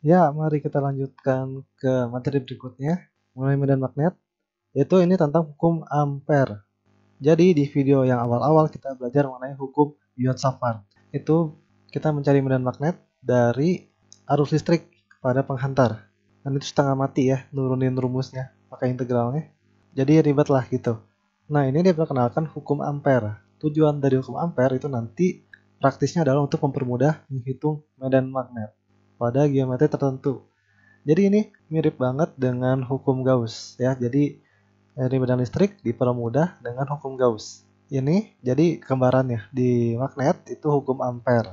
Ya, mari kita lanjutkan ke materi berikutnya, mengenai medan magnet, yaitu ini tentang hukum Ampere. Jadi di video yang awal-awal kita belajar mengenai hukum Biot-Savart. Itu kita mencari medan magnet dari arus listrik pada penghantar. Dan itu setengah mati ya, nurunin rumusnya, pakai integralnya. Jadi ribet lah gitu. Nah, ini dia perkenalkan hukum Ampere. Tujuan dari hukum Ampere itu nanti praktisnya adalah untuk mempermudah menghitung medan magnet pada geometri tertentu. Jadi ini mirip banget dengan hukum Gauss ya. Jadi dari medan listrik dipermudah dengan hukum Gauss. Ini jadi kembarannya di magnet itu hukum Ampere.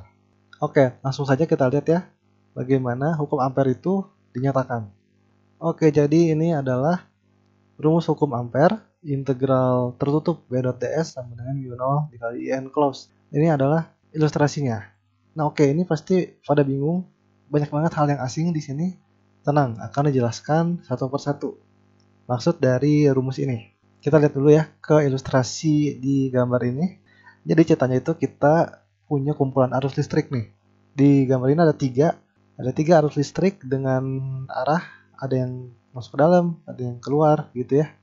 Oke, langsung saja kita lihat ya bagaimana hukum Ampere itu dinyatakan. Oke, jadi ini adalah rumus hukum Ampere, integral tertutup B dot ds sama dengan mu0 dikali In close. Ini adalah ilustrasinya. Nah, oke, ini pasti pada bingung. Banyak banget hal yang asing di sini. Tenang, akan dijelaskan satu persatu maksud dari rumus ini. Kita lihat dulu ya ke ilustrasi di gambar ini. Jadi ceritanya itu kita punya kumpulan arus listrik nih. Di gambar ini ada tiga arus listrik dengan arah, ada yang masuk ke dalam, ada yang keluar gitu ya.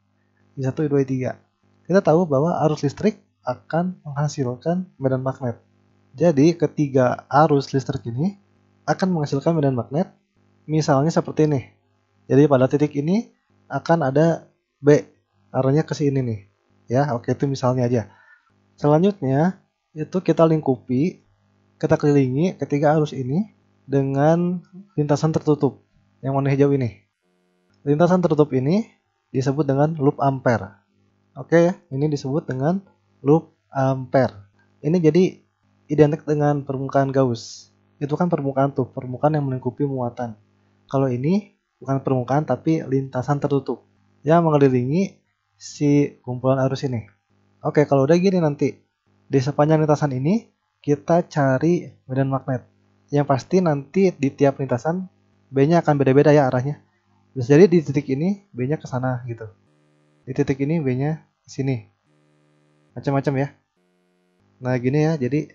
Di 1, 2, 3. Kita tahu bahwa arus listrik akan menghasilkan medan magnet. Jadi ketiga arus listrik ini akan menghasilkan medan magnet. Misalnya seperti ini. Jadi pada titik ini akan ada B, arahnya ke sini nih. Ya, oke, itu misalnya aja. Selanjutnya itu kita lingkupi, kita kelilingi ketiga arus ini dengan lintasan tertutup yang warna hijau ini. Lintasan tertutup ini disebut dengan loop Ampere. Oke ya, ini disebut dengan loop Ampere. Ini jadi identik dengan permukaan Gauss. Itu kan permukaan tuh, permukaan yang melingkupi muatan. Kalau ini bukan permukaan tapi lintasan tertutup yang mengelilingi si kumpulan arus ini. Oke, kalau udah gini nanti di sepanjang lintasan ini kita cari medan magnet. Yang pasti nanti di tiap lintasan B-nya akan beda-beda ya arahnya. Bisa jadi di titik ini B-nya ke sana gitu. Di titik ini B-nya ke sini. Macam-macam ya. Nah, gini ya. Jadi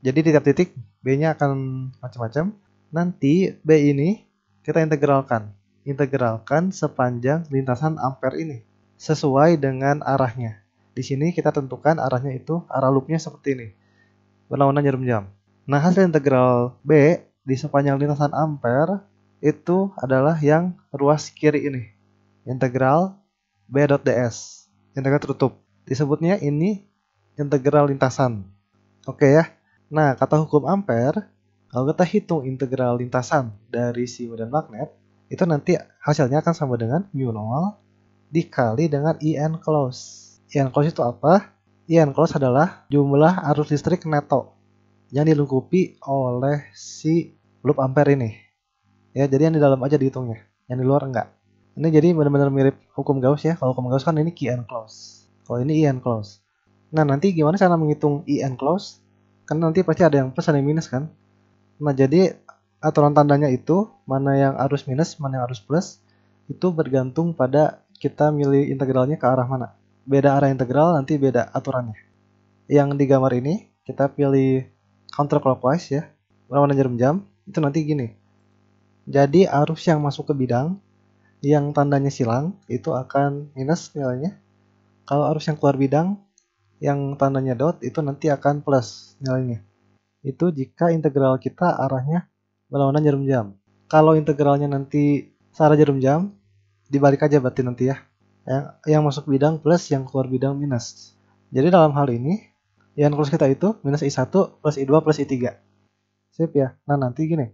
di tiap titik B-nya akan macam-macam. Nanti B ini kita integralkan. Integralkan sepanjang lintasan Ampere ini sesuai dengan arahnya. Di sini kita tentukan arahnya itu arah loopnya seperti ini. Berlawanan jarum jam. Nah, hasil integral B di sepanjang lintasan Ampere itu adalah yang ruas kiri ini. Integral B dot ds. Integral tertutup. Disebutnya ini integral lintasan. Oke ya. Nah, kata hukum Ampere, kalau kita hitung integral lintasan dari si medan magnet, itu nanti hasilnya akan sama dengan mu0 dikali dengan In close. In close itu apa? In close adalah jumlah arus listrik neto yang dilingkupi oleh si loop Ampere ini. Ya, jadi yang di dalam aja dihitungnya, yang di luar enggak. Ini jadi benar-benar mirip hukum Gauss ya. Kalau hukum Gauss kan ini In close. Kalau ini In close. Nah, nanti gimana cara menghitung In close? Kan nanti pasti ada yang plus ada yang minus kan. Nah, jadi aturan tandanya itu mana yang arus minus, mana yang arus plus itu bergantung pada kita milih integralnya ke arah mana. Beda arah integral nanti beda aturannya. Yang di gambar ini kita pilih counterclockwise ya, berlawanan jarum jam. Itu nanti gini. Jadi arus yang masuk ke bidang yang tandanya silang itu akan minus nilainya. Kalau arus yang keluar bidang yang tandanya dot itu nanti akan plus nilainya. Itu jika integral kita arahnya berlawanan jarum jam. Kalau integralnya nanti searah jarum jam, dibalik aja berarti nanti ya. Yang masuk bidang plus, yang keluar bidang minus. Jadi dalam hal ini, yang close kita itu minus I1 plus I2 plus I3. Sip ya. Nah, nanti gini.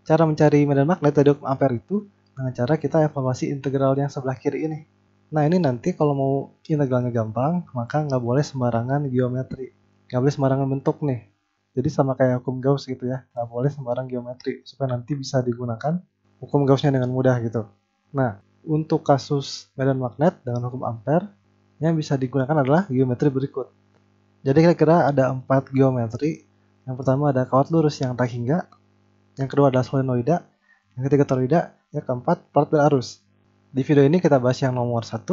Cara mencari medan magnet dari hukum Ampere itu dengan cara kita evaluasi integral yang sebelah kiri ini. Nah, ini nanti kalau mau integralnya gampang, maka nggak boleh sembarangan geometri. Nggak boleh sembarangan bentuk nih. Jadi sama kayak hukum Gauss gitu ya. Nggak boleh sembarang geometri. Supaya nanti bisa digunakan hukum Gaussnya dengan mudah gitu. Nah, untuk kasus medan magnet dengan hukum Ampere, yang bisa digunakan adalah geometri berikut. Jadi kira-kira ada 4 geometri. Yang pertama ada kawat lurus yang tak hingga. Yang kedua adalah solenoida. Yang ketiga toroida. Yang keempat pelat berarus. Di video ini kita bahas yang nomor 1,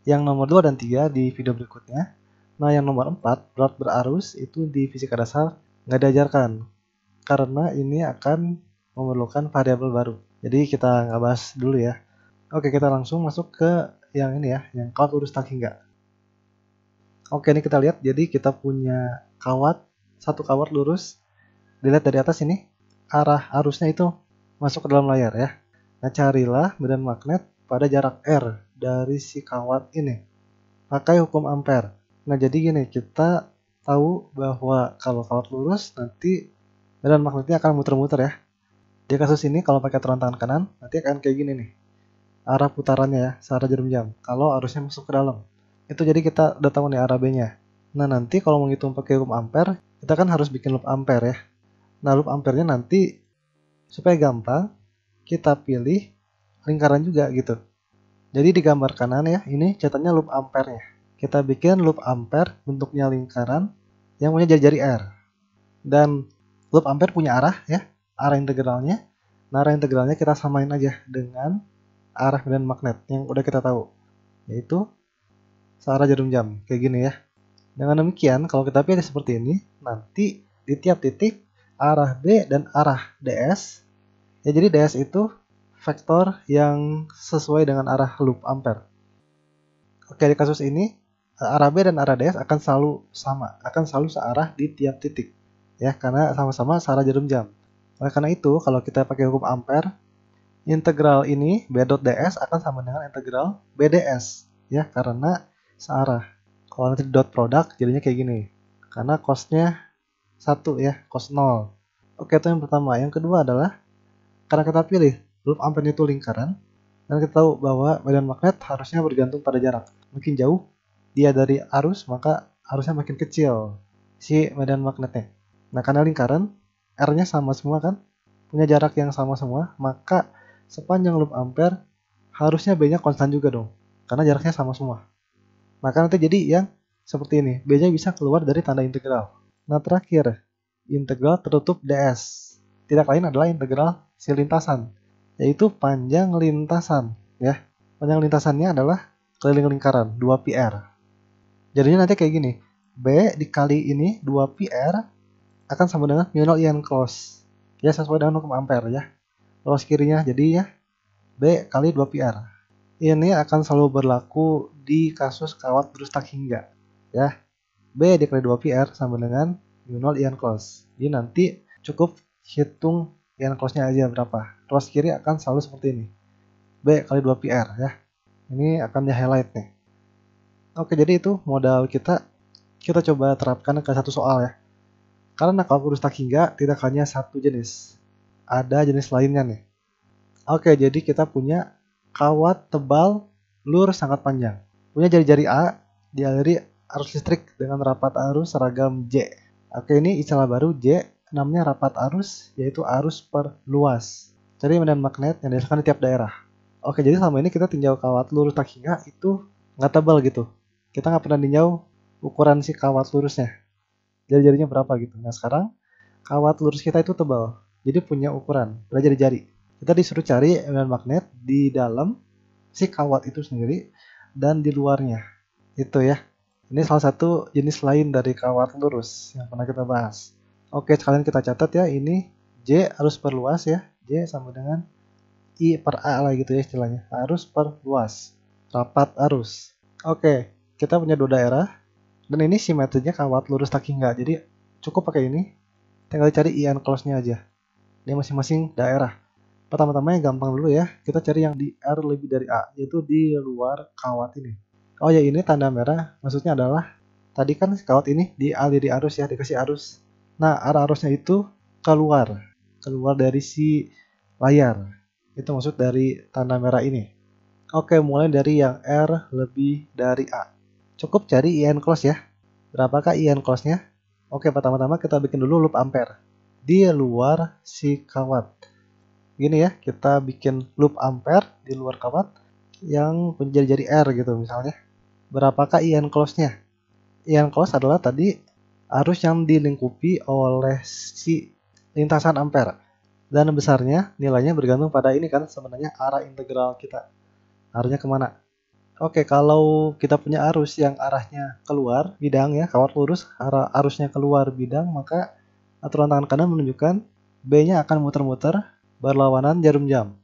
yang nomor 2 dan 3 di video berikutnya. Nah, yang nomor 4, pelat berarus itu di fisika dasar nggak diajarkan. Karena ini akan memerlukan variabel baru. Jadi kita nggak bahas dulu ya. Oke, kita langsung masuk ke yang ini ya, yang kawat lurus tak hingga. Oke, ini kita lihat. Jadi kita punya satu kawat lurus. Dilihat dari atas ini, arah arusnya itu masuk ke dalam layar ya. Nah, carilah medan magnet pada jarak R dari si kawat ini. Pakai hukum ampere. Nah, jadi gini, kita tahu bahwa kalau kawat lurus nanti medan magnetnya akan muter-muter ya. Di kasus ini kalau pakai aturan tangan kanan, nanti akan kayak gini nih. Arah putarannya ya, searah jarum jam. Kalau arusnya masuk ke dalam. Itu jadi kita udah tahu nih arah B-nya. Nah, nanti kalau menghitung pakai hukum ampere, kita kan harus bikin loop ampere ya. Nah, loop ampernya nanti supaya gampang, kita pilih lingkaran juga gitu. Jadi di gambar kanan ya, ini catatannya loop ampernya. Kita bikin loop ampere bentuknya lingkaran yang punya jari-jari R. Dan loop ampere punya arah ya, arah integralnya. Nah, arah integralnya kita samain aja dengan arah medan magnet yang udah kita tahu, yaitu searah jarum jam, kayak gini ya. Dengan demikian, kalau kita pilih seperti ini, nanti di tiap titik arah B dan arah DS, ya jadi DS itu vektor yang sesuai dengan arah loop ampere. Oke, di kasus ini arah B dan arah DS akan selalu sama, akan selalu searah di tiap titik, ya karena sama-sama searah jarum jam. Oleh karena itu, kalau kita pakai hukum ampere, integral ini B.ds akan sama dengan integral BDS ya karena searah. Kalau nanti dot product jadinya kayak gini. Karena cosnya 1 ya, cos 0. Oke, itu yang pertama. Yang kedua adalah karena kita pilih loop ampere itu lingkaran dan kita tahu bahwa medan magnet harusnya bergantung pada jarak. Makin jauh dia dari arus, maka arusnya makin kecil si medan magnetnya. Nah, karena lingkaran R-nya sama semua kan? Punya jarak yang sama semua, maka sepanjang loop ampere harusnya B-nya konstan juga dong, karena jaraknya sama semua. Maka nanti jadi yang seperti ini, B-nya bisa keluar dari tanda integral. Nah, terakhir, integral tertutup ds. Tidak lain adalah integral si lintasan, yaitu panjang lintasan. Ya, panjang lintasannya adalah keliling lingkaran, 2πr. Jadinya nanti kayak gini, B dikali ini 2πr akan sama dengan mu 0 IN close. Ya, sesuai dengan hukum ampere ya. Close kirinya jadi ya B kali 2πr. Ini akan selalu berlaku di kasus kawat lurus tak hingga ya. B dikali 2πr sama dengan mu 0 IN close. Jadi nanti cukup hitung IN close-nya aja berapa. Close kiri akan selalu seperti ini. B kali 2πr ya. Ini akan di highlight nih. Oke, jadi itu modal kita coba terapkan ke satu soal ya. Karena kawat lurus tak hingga tidak hanya satu jenis. Ada jenis lainnya nih. Oke, jadi kita punya kawat tebal lur sangat panjang. Punya jari-jari A dialiri arus listrik dengan rapat arus seragam J. Oke, ini istilah baru J, namanya rapat arus, yaitu arus per luas. Cari medan magnet yang dihasilkan di tiap daerah. Oke, jadi selama ini kita tinjau kawat lurus tak hingga itu nggak tebal gitu. Kita nggak pernah tinjau ukuran si kawat lurusnya. Jari-jarinya berapa gitu. Nah, sekarang kawat lurus kita itu tebal. Jadi punya ukuran, berapa jari-jari. Kita disuruh cari medan magnet di dalam si kawat itu sendiri dan di luarnya. Itu ya. Ini salah satu jenis lain dari kawat lurus yang pernah kita bahas. Oke, sekalian kita catat ya. Ini J arus per luas ya. J sama dengan I per A lah gitu ya istilahnya. Arus per luas. Rapat arus. Oke, kita punya dua daerah. Dan ini simetrinya kawat lurus tak hingga. Jadi cukup pakai ini. Tinggal cari IN close-nya aja. Di masing-masing daerah. Pertama-tama yang gampang dulu ya, kita cari yang di R lebih dari A, yaitu di luar kawat ini. Oh ya, ini tanda merah, maksudnya adalah tadi kan kawat ini dialiri arus ya, dikasih arus. Nah, arah arusnya itu keluar dari si layar. Itu maksud dari tanda merah ini. Oke, mulai dari yang R lebih dari A. Cukup cari IN close ya. Berapakah IN close-nya? Oke, pertama-tama kita bikin dulu loop ampere di luar si kawat. Gini ya, kita bikin loop ampere di luar kawat yang menjadi R gitu misalnya. Berapakah IN close-nya? IN close adalah tadi arus yang dilingkupi oleh si lintasan ampere. Dan besarnya nilainya bergantung pada ini kan sebenarnya arah integral kita. Arahnya kemana? Oke, kalau kita punya arus yang arahnya keluar bidang ya, kawat lurus arusnya keluar bidang, maka aturan tangan kanan menunjukkan B-nya akan muter-muter berlawanan jarum jam.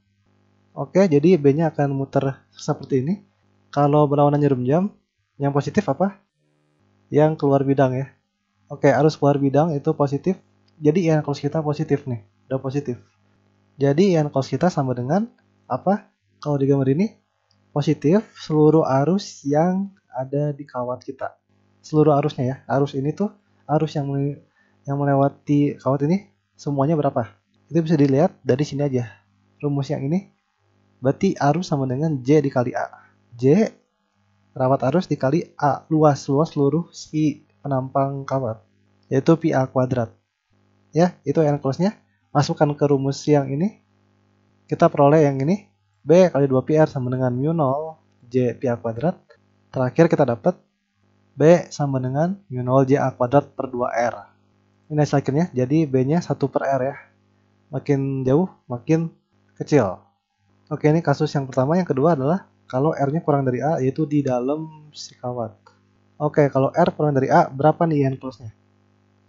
Oke, jadi B-nya akan muter seperti ini. Kalau berlawanan jarum jam, yang positif apa? Yang keluar bidang ya. Oke, arus keluar bidang itu positif. Jadi IN close kita positif nih, udah positif. Jadi IN close kita sama dengan apa? Kalau di gambar ini positif seluruh arus yang ada di kawat kita. Seluruh arusnya ya. Arus ini tuh arus yang melewati kawat ini semuanya berapa? Itu bisa dilihat dari sini aja. Rumus yang ini berarti arus sama dengan J dikali A. J rawat arus dikali A, luas seluruh si penampang kawat, yaitu pi A kuadrat. Ya, itu N close-nya. Masukkan ke rumus yang ini. Kita peroleh yang ini. B kali 2 pi R sama dengan mu 0 J pi A kuadrat. Terakhir kita dapat B sama dengan mu 0 J A kuadrat per 2R. Ini hasil akhirnya. Jadi B-nya 1 per R ya. Makin jauh, makin kecil. Oke, ini kasus yang pertama. Yang kedua adalah kalau R-nya kurang dari A, yaitu di dalam si kawat. Oke, kalau R kurang dari A, berapa nih IN close-nya?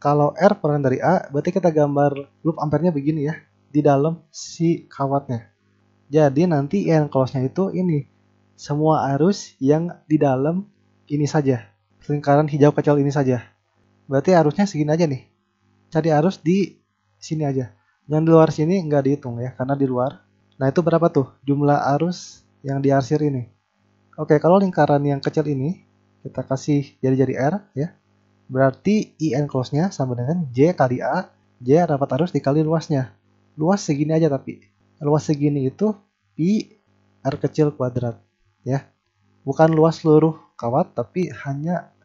Kalau R kurang dari A, berarti kita gambar loop ampere-nya begini ya, di dalam si kawatnya. Jadi nanti IN close-nya itu ini, semua arus yang di dalam ini saja, lingkaran hijau kecil ini saja. Berarti arusnya segini aja nih. Cari arus di sini aja. Yang di luar sini nggak dihitung ya, karena di luar. Nah itu berapa tuh jumlah arus yang diarsir ini? Oke, kalau lingkaran yang kecil ini kita kasih jari-jari R ya. Berarti IN close-nya sama dengan J kali A, J rapat arus dikali luasnya. Luas segini aja tapi. Luas segini itu pi R kecil kuadrat ya. Bukan luas seluruh kawat tapi hanya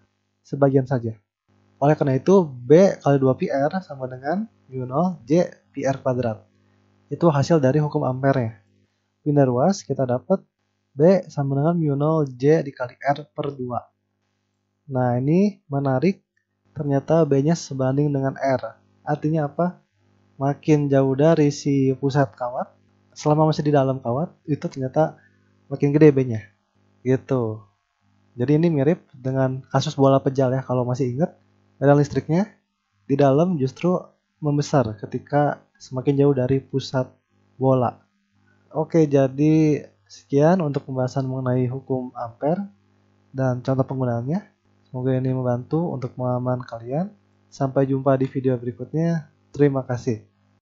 sebagian saja. Oleh karena itu B kali 2 pi R sama dengan mu 0 J pi R kuadrat. Itu hasil dari hukum ampere. Pindah ruas kita dapat B sama dengan mu 0 J dikali R per 2. Nah ini menarik. Ternyata B-nya sebanding dengan R. Artinya apa? Makin jauh dari si pusat kawat, selama masih di dalam kawat, itu ternyata makin gede B-nya. Gitu. Jadi ini mirip dengan kasus bola pejal ya. Kalau masih ingat, medan listriknya di dalam justru membesar ketika semakin jauh dari pusat bola. Oke, jadi sekian untuk pembahasan mengenai hukum ampere dan contoh penggunaannya. Semoga ini membantu untuk pemahaman kalian. Sampai jumpa di video berikutnya. Terima kasih.